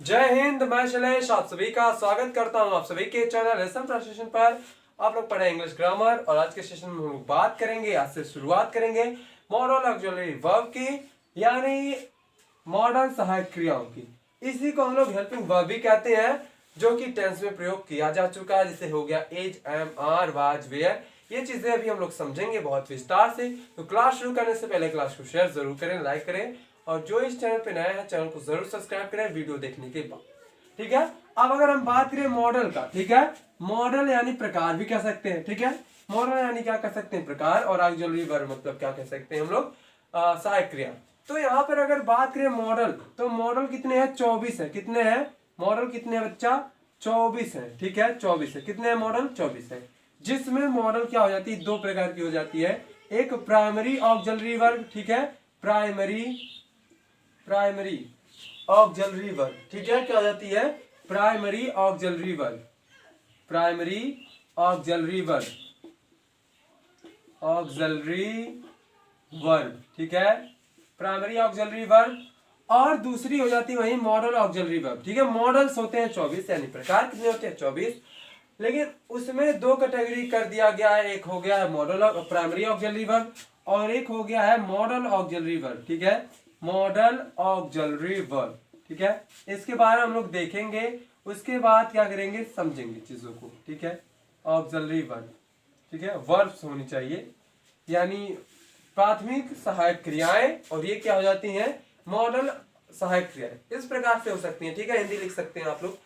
जय हिंद। मैं शैलेश आप सभी का स्वागत करता हूं आप सभी के चैनल लेसन ट्रांसलेशन पर। आप लोग पढ़े इंग्लिश ग्रामर और आज के सेशन में हम लोग बात करेंगे, आज से शुरुआत करेंगे मॉडल ऑक्सिलरी वर्ब की, यानी मॉडल सहायक क्रियाओं की। इसी को हम लोग हेल्पिंग वर्ब भी कहते हैं, जो कि टेंस में प्रयोग किया जा चुका है। जैसे हो गया is, am, are, was, were. ये चीजें अभी हम लोग समझेंगे बहुत विस्तार से। तो क्लास शुरू करने से पहले क्लास को शेयर जरूर करें, लाइक करें, और जो इस चैनल पे नया है चैनल को जरूर सब्सक्राइब करें वीडियो देखने के बाद। ठीक है, अब अगर हम बात करें मॉडल का, ठीक है, मॉडल यानी प्रकार भी कह सकते हैं। ठीक है, मॉडल यानी क्या कह सकते हैं, प्रकार, और ऑक्सिलरी वर्ब मतलब क्या कह सकते हैं हम लोग, सहायक क्रिया। तो यहाँ पर अगर बात करें मॉडल, तो मॉडल कितने हैं, 24 है। कितने हैं मॉडल, कितने हैं बच्चा, 24 है। ठीक है, 24 है। कितने हैं मॉडल, 24 है। जिसमें मॉडल क्या हो जाती है, दो प्रकार की हो जाती है। एक प्राइमरी ऑक्सिलरी वर्ब, ठीक है, प्राइमरी ऑक्सिलरी वर्ब। ठीक है, क्या हो जाती है, primary auxiliary verb, primary auxiliary verb, auxiliary verb. ठीक है, प्राइमरी ऑक्सिलरी वर्ब। और दूसरी हो जाती है वही मॉडल ऑक्सिलरी वर्ब। ठीक है, मॉडल्स होते हैं 24, यानी प्रकार कितने होते हैं, 24। लेकिन उसमें दो कैटेगरी कर दिया गया है। एक हो गया है मॉडल प्राइमरी ऑक्सिलरी वर्ब, और एक हो गया है मॉडल ऑक्सिलरी वर्ब। ठीक है, मॉडल ऑक्सिलरी वर्ब। ठीक है, इसके बारे में हम लोग देखेंगे, उसके बाद क्या करेंगे, समझेंगे चीजों को। ठीक है, ऑक्सिलरी वर्ब, ठीक है, वर्ब्स होनी चाहिए, यानी प्राथमिक सहायक क्रियाएं, और ये क्या हो जाती हैं, मॉडल सहायक क्रियाएं। इस प्रकार से हो सकती हैं। ठीक है, हिंदी लिख सकते हैं आप लोग।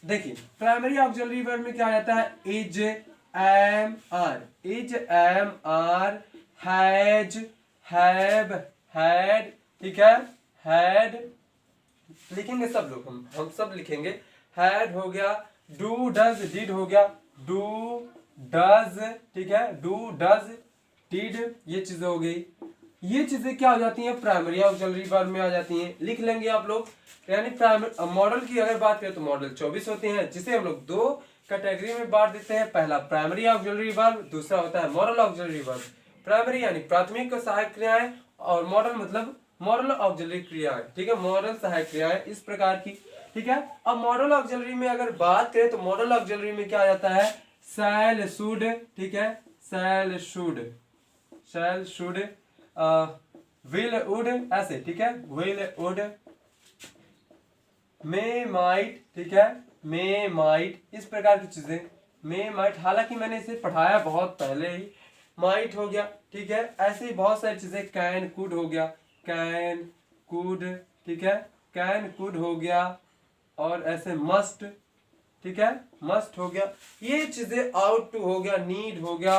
देखिए, प्राइमरी ऑक्सिलरी वर्ब में क्या आ जाता है, is, am, are, is, am, are, has, have, had. ठीक है, हैड लिखेंगे सब लोग, हम सब लिखेंगे। हैड हो गया, डू, डज, डिड हो गया, डू, डज। ठीक है, डू, डज, डिड, ये चीजें हो गई। ये चीजें क्या हो जाती हैं, प्राइमरी ऑक्सिलरी वर्ब में आ जाती हैं। लिख लेंगे आप लोग। यानी मॉडल की अगर बात करें तो मॉडल 24 होते हैं, जिसे हम लोग दो कैटेगरी में बांट देते हैं। पहला प्राइमरी ऑक्सिलरी वर्ब, दूसरा होता है मॉडल ऑक्सिलरी वर्ब। प्राइमरी यानी प्राथमिक सहायक क्रियाएं, और मॉडल मतलब मॉडल ऑक्सिलरी क्रियाएं। ठीक है, मॉडल सहायक क्रियाएं इस प्रकार की। ठीक है, अब मॉडल ऑक्सिलरी में अगर बात करें तो मॉडल ऑक्सिलरी में क्या आ जाता है, शैल, शुड। ठीक है, shall, should, shall, should, will, would, ऐसे। ठीक है, विल, वुड, मे, माइट। ठीक है, मे, माइट, इस प्रकार की चीजें। मे, माइट, हालांकि मैंने इसे पढ़ाया बहुत पहले ही। माइट हो गया। ठीक है, ऐसे ही बहुत सारी चीजें। कैन, कुड हो गया, कैन, कुड। ठीक है, कैन, कुड हो गया, और ऐसे मस्ट। ठीक है, मस्ट हो गया। ये चीजें, आउट टू हो गया, नीड हो गया,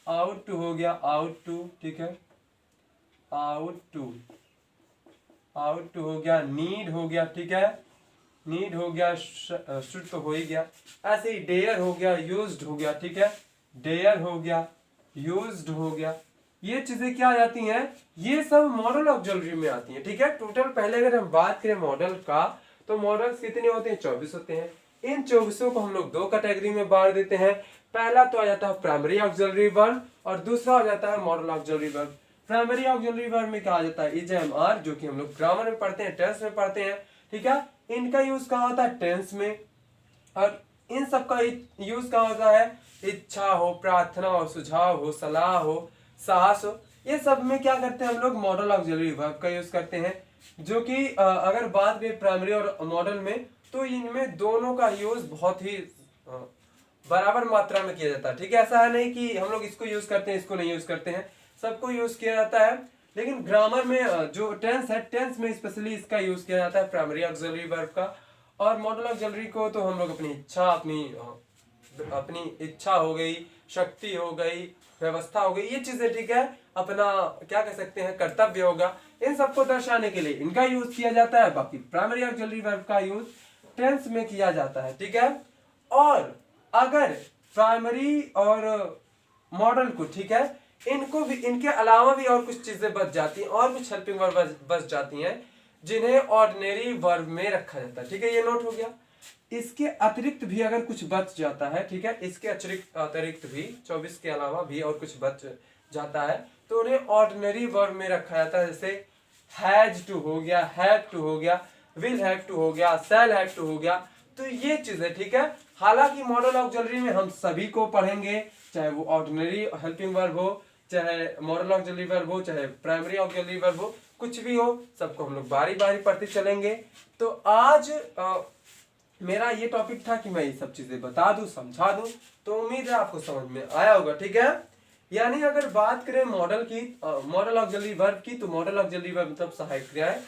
आउट टू हो गया, आउट टू। ठीक है, आउट टू, आउट टू हो गया, नीड हो गया। ठीक है, नीड हो गया, शुड तो हो ही गया। ऐसे ही डेयर हो गया, यूज्ड हो गया। ठीक है, डेयर हो गया, यूज्ड हो गया। ये चीजें क्या आ जाती हैं, ये सब मॉडल ऑक्सिलरी में आती हैं। ठीक है, टोटल पहले अगर हम बात करें मॉडल का, तो मॉडल्स कितने होते हैं, 24 होते हैं। इन 24 को हम लोग दो कैटेगरी में बांट देते हैं। पहला तो आ जाता है प्राइमरी ऑक्सिलरी वर्ब, और दूसरा हो जाता है model auxiliary verb. Primary auxiliary verb में क्या आ जाता है, इज, एम, आर, जो कि हम लोग ग्रामर में पढ़ते हैं, टेंस में पढ़ते हैं। ठीक है, इनका यूज कहाँ होता है, टेंस में। और इन सब का यूज कहाँ होता है, इच्छा हो, प्रार्थना हो, सुझाव हो, सलाह हो, साहस हो, ये सब में क्या करते हैं हम लोग, मॉडल ऑक्सिलरी वर्ब का यूज करते हैं। जो कि अगर बात करें प्राइमरी और मॉडल में, तो इनमें दोनों का यूज बहुत ही बराबर मात्रा में किया जाता है। ठीक है, ऐसा है नहीं कि हम लोग इसको यूज करते हैं इसको नहीं यूज करते हैं, सबको यूज किया जाता है। लेकिन ग्रामर में जो टेंस है, टेंस में स्पेशली इसका यूज किया जाता है, प्राइमरी ऑक्सिलरी वर्ब का। और मॉडल ऑक्सिलरी को तो हम लोग अपनी इच्छा, अपनी इच्छा हो गई, शक्ति हो गई, व्यवस्था हो गई, ये चीजें, ठीक है, अपना क्या कह सकते हैं, कर्तव्य होगा, इन सबको दर्शाने के लिए इनका यूज किया जाता है। बाकी प्राइमरी ऑक्सिलरी वर्ब का यूज टेंस में किया जाता है। ठीक है, और अगर प्राइमरी और मॉडल को, ठीक है, इनको भी, इनके अलावा भी और कुछ चीजें बच जाती हैं, और कुछ हेल्पिंग वर्ब बच जाती हैं, जिन्हें ऑर्डिनरी वर्ब में रखा जाता है। ठीक है, ये नोट हो गया। इसके अतिरिक्त भी अगर कुछ बच जाता है, ठीक है, इसके अतिरिक्त भी 24 के अलावा भी और कुछ बच जाता है, तो उन्हें ऑर्डिनरी वर्ब में रखा जाता है। जैसे हैज टू हो गया, हैव टू हो गया, विल हैव टू हो गया, शैल हैव टू हो गया। तो ये चीजें ठीक है। हालांकि मॉडल ऑक्सिलरी में हम सभी को पढ़ेंगे, चाहे वो ऑर्डिनरी हेल्पिंग वर्ब हो, चाहे मॉडल ऑक्सिलरी वर्ब हो, चाहे प्राइमरी ऑक्सिलरी वर्ब हो, कुछ भी हो, सबको हम लोग बारी बारी पढ़ते चलेंगे। तो आज मेरा ये टॉपिक था कि मैं ये सब चीजें बता दूं, समझा दूं। तो उम्मीद है आपको समझ में आया होगा, ठीक है। यानी अगर बात करें मॉडल की, मॉडल ऑक्सिलरी वर्ब की, तो मॉडल ऑक्सिलरी वर्ब मतलब सहायक क्रियाएं।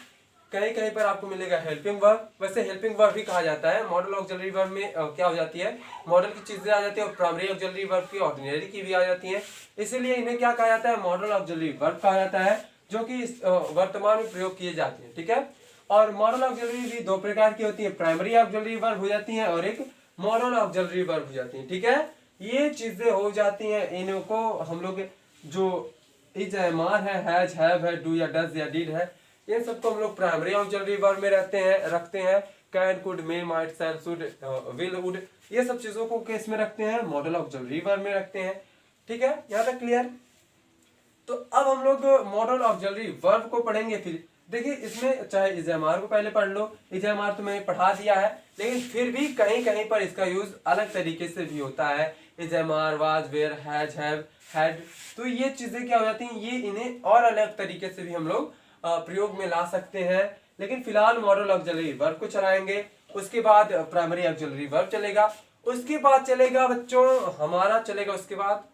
कहीं कहीं पर आपको मिलेगा हेल्पिंग वर्ब, वैसे हेल्पिंग वर्ब भी कहा जाता है। मॉडल ऑक्सिलरी वर्ब में क्या हो जाती है, मॉडल की चीजें आ जाती है, और प्राइमरी ऑक्सिलरी वर्ब की, ऑर्डिनरी की भी आ जाती है। इसीलिए इन्हें क्या कहा जाता है, मॉडल ऑक्सिलरी वर्ब कहा जाता है, जो कि वर्तमान में प्रयोग किए जाते हैं, ठीक है। और मॉडल ऑक्सिलरी भी दो प्रकार की होती है, प्राइमरी ऑक्सिलरी वर्ब हो जाती है और एक मॉडल ऑक्सिलरी वर्ब हो जाती है, ठीक है। ये चीजें हो जाती हैं, इनको हम लोग जो इज है, मार है, हैज, हैव है, डू या डज या डिड है, इन सबको हम लोग प्राइमरी ऑक्सिलरी वर्ब में रखते हैं। Can, could, may, might, shall, should, will, would, ये सब चीजों को केस में रखते हैं, मॉडल ऑक्सिलरी वर्ब में रखते हैं, ठीक है। यहाँ तक क्लियर। तो अब हम लोग मॉडल ऑक्सिलरी वर्ब को पढ़ेंगे। फिर देखिए, इसमें चाहे इज़ेमार को पहले पढ़ लो, इज़ेमार तो मैंने पढ़ा दिया है, लेकिन फिर भी कहीं कहीं पर इसका यूज अलग तरीके से भी होता है। Is am are, was, were, has, have, had, तो ये चीजें क्या हो जाती हैं, ये इन्हें और अलग तरीके से भी हम लोग प्रयोग में ला सकते हैं। लेकिन फिलहाल मॉडल ऑक्सिलरी वर्ब को चलाएंगे, उसके बाद प्राइमरी ऑक्सिलरी वर्ब चलेगा, उसके बाद चलेगा बच्चों हमारा, चलेगा उसके बाद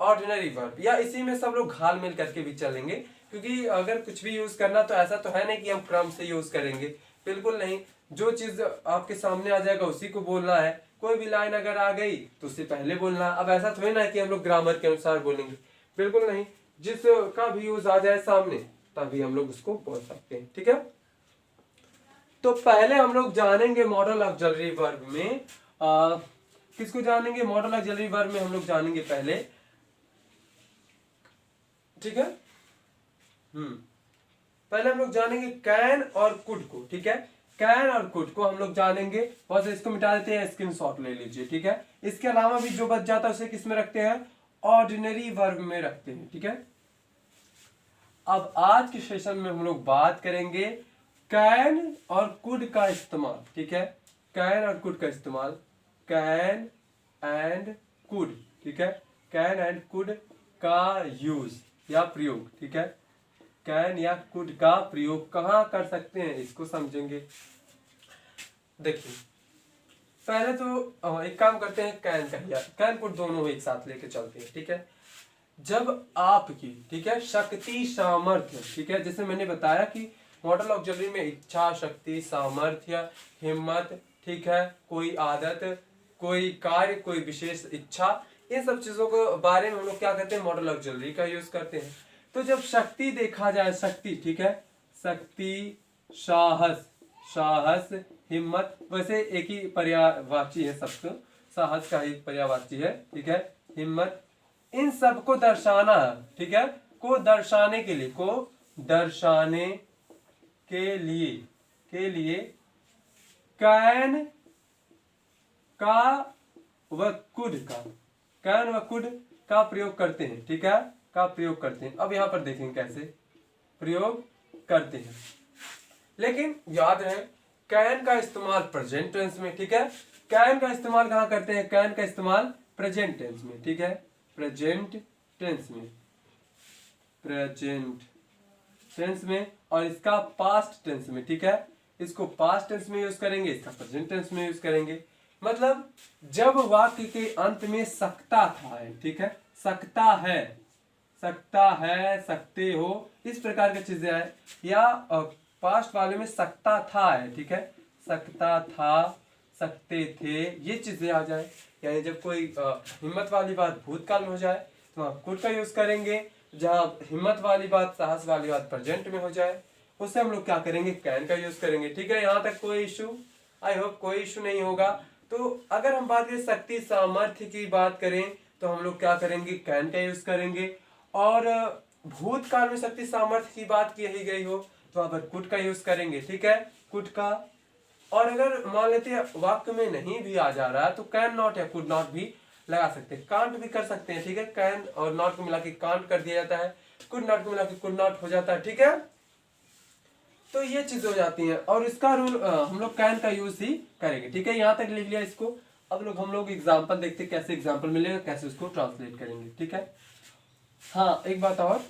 ऑर्डिनरी वर्ब, या इसी में सब लोग घाल मिल करके भी चलेंगे। क्योंकि अगर कुछ भी यूज करना तो ऐसा तो है नहीं कि हम क्रम से यूज करेंगे, बिल्कुल नहीं। जो चीज आपके सामने आ जाएगा उसी को बोलना है। कोई भी लाइन अगर आ गई तो उससे पहले बोलना। अब ऐसा थोड़ी ना है कि हम लोग ग्रामर के अनुसार बोलेंगे, बिल्कुल नहीं। जिसका भी यूज आ जाए सामने तभी हम लोग उसको बोल सकते हैं, ठीक है। तो पहले हम लोग जानेंगे मॉडल ऑक्सिलरी वर्ब में, किसको जानेंगे, मॉडल ऑक्सिलरी वर्ब में हम लोग जानेंगे पहले, ठीक है। पहले हम लोग जानेंगे कैन और कुड को, ठीक है। कैन और कुड को हम लोग जानेंगे। बस इसको मिटा देते हैं, स्क्रीनशॉट ले लीजिए, ठीक है। इसके अलावा भी जो बच जाता है उसे किस में रखते हैं, ऑर्डिनरी वर्ब में रखते हैं, ठीक है। अब आज के सेशन में हम लोग बात करेंगे कैन और कुड का इस्तेमाल, ठीक है। कैन और कुड का इस्तेमाल, कैन एंड कुड, ठीक है। कैन एंड कुड का यूज या प्रयोग, ठीक है। कैन या कुड का प्रयोग कहाँ कर सकते हैं, इसको समझेंगे। देखिए, पहले तो एक काम करते हैं, कैन का या कैन कुड दोनों एक साथ लेके चलते हैं, ठीक है। जब आपकी, ठीक है, शक्ति, सामर्थ्य, ठीक है, जैसे मैंने बताया कि मॉडल ऑक्सिलरी में इच्छा, शक्ति, सामर्थ्य, हिम्मत, ठीक है, कोई आदत, कोई कार्य, कोई विशेष इच्छा, इन सब चीजों के बारे में हम लोग क्या करते हैं, मॉडल ऑक्सिलरी का यूज करते हैं। तो जब शक्ति देखा जाए, शक्ति, ठीक है, शक्ति, साहस, साहस, हिम्मत, वैसे एक ही पर्यायवाची है सबको, साहस का ही पर्यायवाची है, ठीक है, हिम्मत, इन सब को दर्शाना है, ठीक है। को दर्शाने के लिए, को दर्शाने के लिए कैन का व कुड का, कैन व कुड का प्रयोग करते हैं, ठीक है, का प्रयोग करते हैं। अब यहां पर देखेंगे कैसे प्रयोग करते हैं। लेकिन याद रहे, कैन का इस्तेमाल प्रेजेंट टेंस में, ठीक है। कैन का इस्तेमाल कहां करते हैं, कैन का इस्तेमाल प्रेजेंट टेंस में, ठीक है, प्रेजेंट टेंस में, प्रेजेंट टेंस में, और इसका पास्ट टेंस में, ठीक है। इसको पास्ट टेंस में यूज करेंगे, इसका प्रेजेंट टेंस में यूज करेंगे। मतलब जब वाक्य के अंत में सकता था है, ठीक है, सकता है, सकता है, सकते हो, इस प्रकार की चीजें है, या पास्ट वाले में सकता था है, ठीक है, सकता था, सकते थे, ये चीजें आ जाए। यानी जब कोई हिम्मत वाली बात भूतकाल में हो जाए तो आप कुड का यूज करेंगे। जहां हिम्मत वाली बात, साहस वाली बात प्रेजेंट में हो जाए, उससे हम लोग क्या करेंगे, कैन का यूज करेंगे, ठीक है। यहाँ तक कोई इशू, आई होप कोई इशू नहीं होगा। तो अगर हम बात करें शक्ति, सामर्थ्य की बात करें तो हम लोग क्या करेंगे, कैन का यूज करेंगे। और भूतकाल में शक्ति, सामर्थ्य की बात की ही गई हो तो वहां पर कुड का यूज करेंगे, ठीक है, कुड का। और अगर मान लेते हैं वाक्य में नहीं भी आ जा रहा है तो कैन नॉट या कुड नॉट भी लगा सकते हैं, कांट भी कर सकते हैं, ठीक है। कैन और नॉट को मिला के कांट कर दिया जाता है, कुड नॉट को मिला के कुड नॉट हो जाता है, ठीक है। तो ये चीज हो जाती है, और इसका रूल हम लोग कैन का यूज ही करेंगे। ठीक है, यहाँ तक लिख लिया इसको। अब लोग हम लोग एग्जाम्पल देखते हैं, कैसे एग्जाम्पल मिलेगा, कैसे उसको ट्रांसलेट करेंगे। ठीक है, हाँ एक बात और,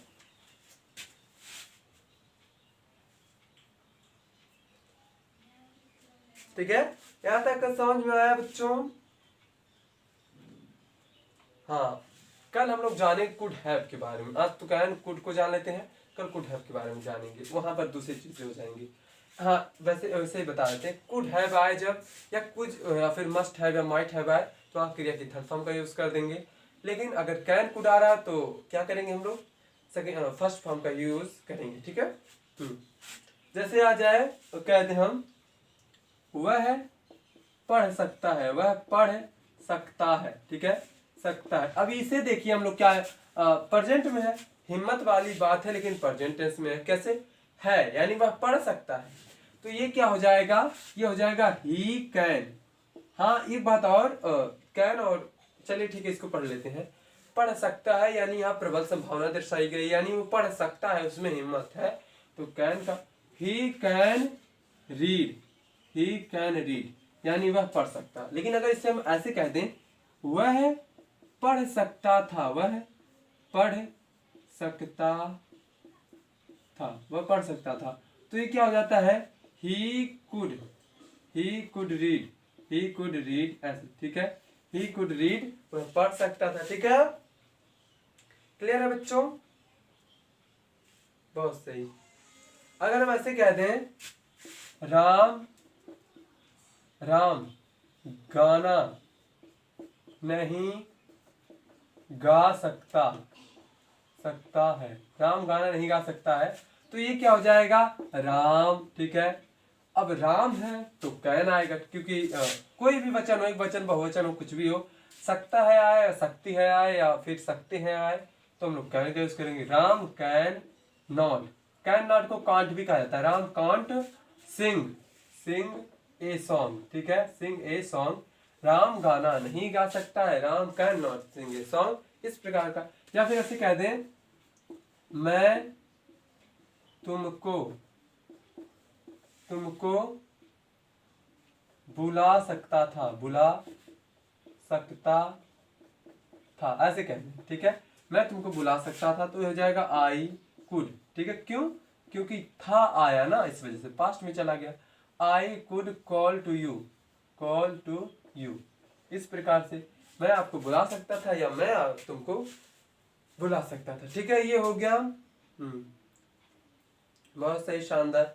ठीक है, यहाँ तक का समझ में आया बच्चों? हाँ, कल हम लोग जाने कुड हैव के बारे में, आज तो कैन कुड को जान लेते हैं, कल कुड हैव के बारे में जानेंगे, वहां पर दूसरी चीजें हो जाएंगी। हाँ वैसे वैसे ही बता देते हैं, कुड हैव आए जब, या कुछ या फिर मस्ट हैव या माइट हैव आए, तो आप क्रिया की थर्ड फॉर्म का यूज कर देंगे। लेकिन अगर कैन कुड आ रहा तो क्या करेंगे हम लोग, सेकेंड फर्स्ट फॉर्म का यूज करेंगे। ठीक है, जैसे आ जाए तो कहते हैं हम, वह पढ़ सकता है, वह पढ़ सकता है। ठीक है, सकता है। अभी इसे देखिए हम लोग क्या है, प्रेजेंट में है, हिम्मत वाली बात है, लेकिन प्रेजेंट टेंस में है। कैसे है, यानी वह पढ़ सकता है, तो ये क्या हो जाएगा, ये हो जाएगा ही कैन। हाँ एक बात और, कैन और, चलिए ठीक है इसको पढ़ लेते हैं। पढ़ सकता है यानी यहाँ प्रबल संभावना दर्शाई गई, यानी वो पढ़ सकता है, उसमें हिम्मत है, तो कैन का he can read, he can read, यानी वह पढ़ सकता। लेकिन अगर इसे हम ऐसे कह दें, वह पढ़ सकता था, वह पढ़ सकता था, वह पढ़ सकता था, तो ये क्या हो जाता है, he could read, he could read ऐसे। ठीक है, ही कुड रीड, वह पढ़ सकता था। ठीक है, क्लियर है बच्चों? बहुत सही। अगर हम ऐसे कह दें, राम गाना नहीं गा सकता है, राम गाना नहीं गा सकता है, तो ये क्या हो जाएगा, राम। ठीक है, अब राम है तो कैन आएगा, क्योंकि कोई भी वचन हो, एक वचन बहुवचन हो, कुछ भी हो, सकता है आए या सकती है आए या फिर सकते हैं आए, तो हम लोग कैन का यूज करेंगे। राम कैन नॉट को कांट भी कहा जाता है। Ram can't Singh a song. ठीक है, सिंग ए सॉन्ग, राम गाना नहीं गा सकता है, Ram can not sing a song, इस प्रकार का। या फिर ऐसे कह दें, मैं तुमको बुला सकता था, ऐसे कह दें। ठीक है, मैं तुमको बुला सकता था, तो हो जाएगा आई कुड। ठीक है, क्यों, क्योंकि था आया ना, इस वजह से पास्ट में चला गया। I could call to you, इस प्रकार से मैं आपको बुला सकता था, या मैं तुमको बुला सकता था। ठीक है, ये हो गया। बहुत सही, शानदार।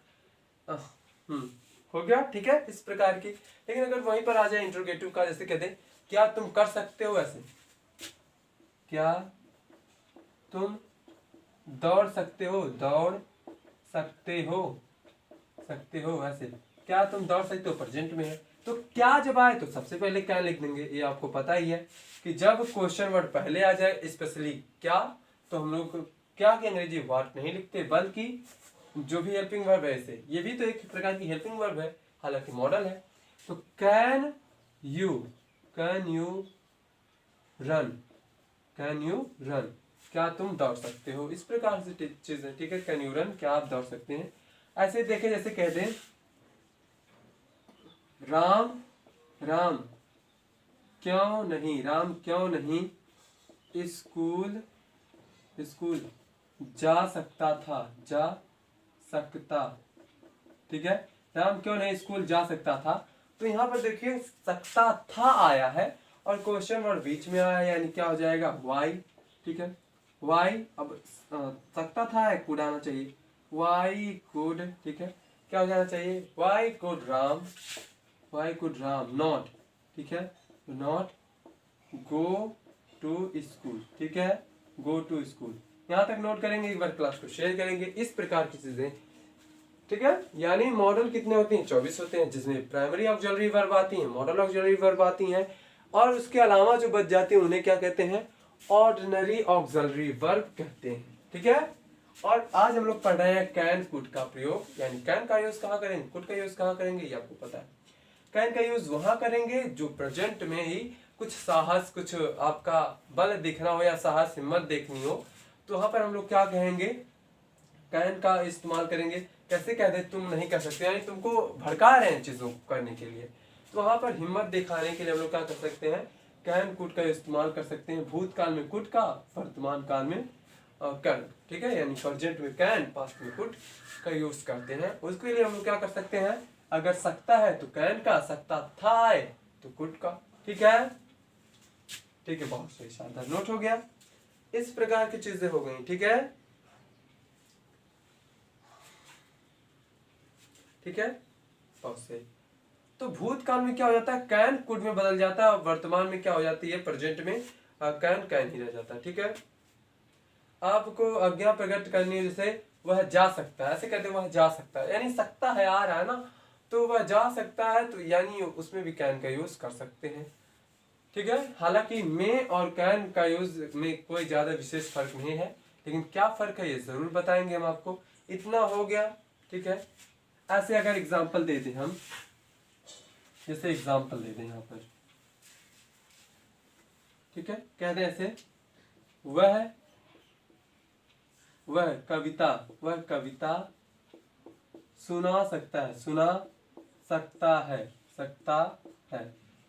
हो गया। ठीक है, इस प्रकार की। लेकिन अगर वहीं पर आ जाए इंट्रोगेटिव का, जैसे कहते हैं, क्या तुम कर सकते हो, ऐसे, क्या तुम दौड़ सकते हो ऐसे, क्या तुम दौड़ सकते हो, प्रेजेंट में है, तो क्या जब आए तो सबसे पहले क्या लिख देंगे। ये आपको पता ही है कि जब क्वेश्चन वर्ड पहले आ जाए, स्पेशली क्या, तो हम लोग क्या की अंग्रेजी व्हाट नहीं लिखते, बल्कि जो भी हेल्पिंग वर्ब है, ऐसे ये भी तो एक प्रकार की हेल्पिंग वर्ब है, हालांकि मॉडल है। तो कैन यू रन, क्या तुम दौड़ सकते हो, इस प्रकार से चीज है। ठीक है, कैन यू रन, क्या आप दौड़ सकते हैं। ऐसे देखे, जैसे कह दें, राम क्यों नहीं स्कूल जा सकता। ठीक है, राम क्यों नहीं स्कूल जा सकता था, तो यहाँ पर देखिए सकता था आया है, और क्वेश्चन वर्ड बीच में आया है, यानी क्या हो जाएगा, वाई। ठीक है, वाई, अब सकता था है, कुड आना चाहिए, वाई कुड। ठीक है, क्या हो जाना चाहिए, वाई कुड राम नॉट, ठीक है, नॉट गो टू स्कूल। ठीक है, गो टू स्कूल, यहाँ तक नोट करेंगे, एक बार क्लास को शेयर करेंगे, इस प्रकार की चीजें। ठीक है, यानी मॉडल कितने होते हैं, 24 होते हैं, जिसमें प्राइमरी ऑक्सिलरी वर्ब आती हैं, मॉडल ऑक्सिलरी वर्ब आती हैं, और उसके अलावा जो बच जाते हैं उन्हें क्या कहते हैं, ऑर्डिनरी ऑक्सिलरी वर्ब कहते हैं। ठीक है, और आज हम लोग पढ़ रहे हैं कैन कुड का प्रयोग, यानी कैन का यूज कहाँ करेंगे, कुड का यूज कहाँ करेंगे, ये आपको पता है। कैन का यूज वहां करेंगे जो प्रेजेंट में ही कुछ साहस, कुछ आपका बल दिखना हो, या साहस हिम्मत देखनी हो, तो वहां पर हम लोग क्या कहेंगे, कैन का इस्तेमाल करेंगे। कैसे कह दे तुम नहीं कर सकते, यानी तुमको भड़का रहे हैं चीजों को करने के लिए। तो वहां पर हिम्मत दिखाने के लिए हम लोग क्या कर सकते हैं, कैन कुड का इस्तेमाल कर सकते हैं। भूतकाल में कुड का, वर्तमान काल में कैन, ठीक है, यानी प्रेजेंट में कैन, पास्ट में कुड का यूज करते हैं। उसके लिए हम लोग क्या कर सकते हैं, अगर सकता है तो कैन का, सकता था तो कुड का, ठीक है। ठीक है, बहुत सही, शानदार, नोट हो गया। इस प्रकार की चीजें हो गई, ठीक है, ठीक है, बहुत सही। तो भूतकाल में क्या हो जाता है, कैन कुड में बदल जाता है, वर्तमान में क्या हो जाती है, प्रेजेंट में कैन कैन ही रह जाता है, ठीक है। आपको आज्ञा प्रकट करनी है, जैसे वह जा सकता है, ऐसे कहते हैं वह जा सकता है, यानी सकता है, आ रहा है ना, तो वह जा सकता है, तो यानी उसमें भी कैन का यूज कर सकते हैं, ठीक है। हालांकि में और कैन का यूज में कोई ज्यादा विशेष फर्क नहीं है, लेकिन क्या फर्क है ये जरूर बताएंगे हम आपको। इतना हो गया, ठीक है। ऐसे अगर एग्जाम्पल दे दें हम, जैसे एग्जाम्पल दे दें यहाँ पर, ठीक है, कह दें ऐसे, वह कविता सुना सकता है,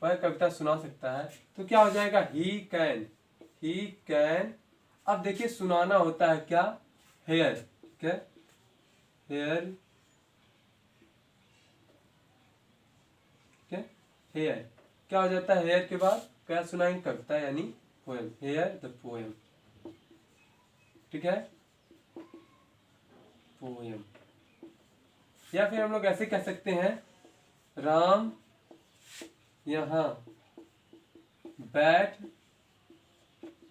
वह कविता सुना सकता है, तो क्या हो जाएगा, ही कैन। अब देखिए सुनाना होता है क्या, हेयर, क्या, हेयर, क्या, हेयर, क्या हो जाता है, हेयर के बाद क्या सुनाएंगे, कविता यानी पोएम, हेयर द पोएम, ठीक है, पोएम। या फिर हम लोग ऐसे कह सकते हैं, राम यहाँ बैठ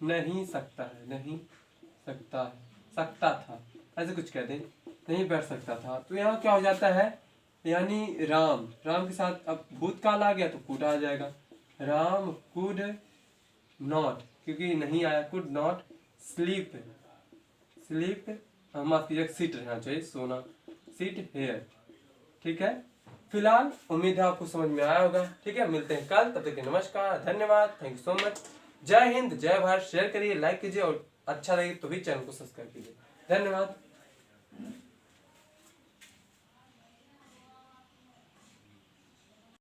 नहीं सकता था, ऐसे कुछ कह दें, नहीं बैठ सकता था, तो यहाँ क्या हो जाता है, यानी राम के साथ अब भूतकाल आ गया तो कुड आ जाएगा, राम कुड नॉट, क्योंकि नहीं आया, कुड नॉट स्लीप, माफ कीजिए, सीट रहना चाहिए, सोना, सीट हेयर, ठीक है। फिलहाल उम्मीद है आपको समझ में आया होगा, ठीक है। मिलते हैं कल, तब तक के नमस्कार, धन्यवाद, थैंक यू सो मच, जय हिंद, जय भारत। शेयर करिए, लाइक कीजिए, और अच्छा लगे तो भी चैनल को सब्सक्राइब कीजिए। धन्यवाद।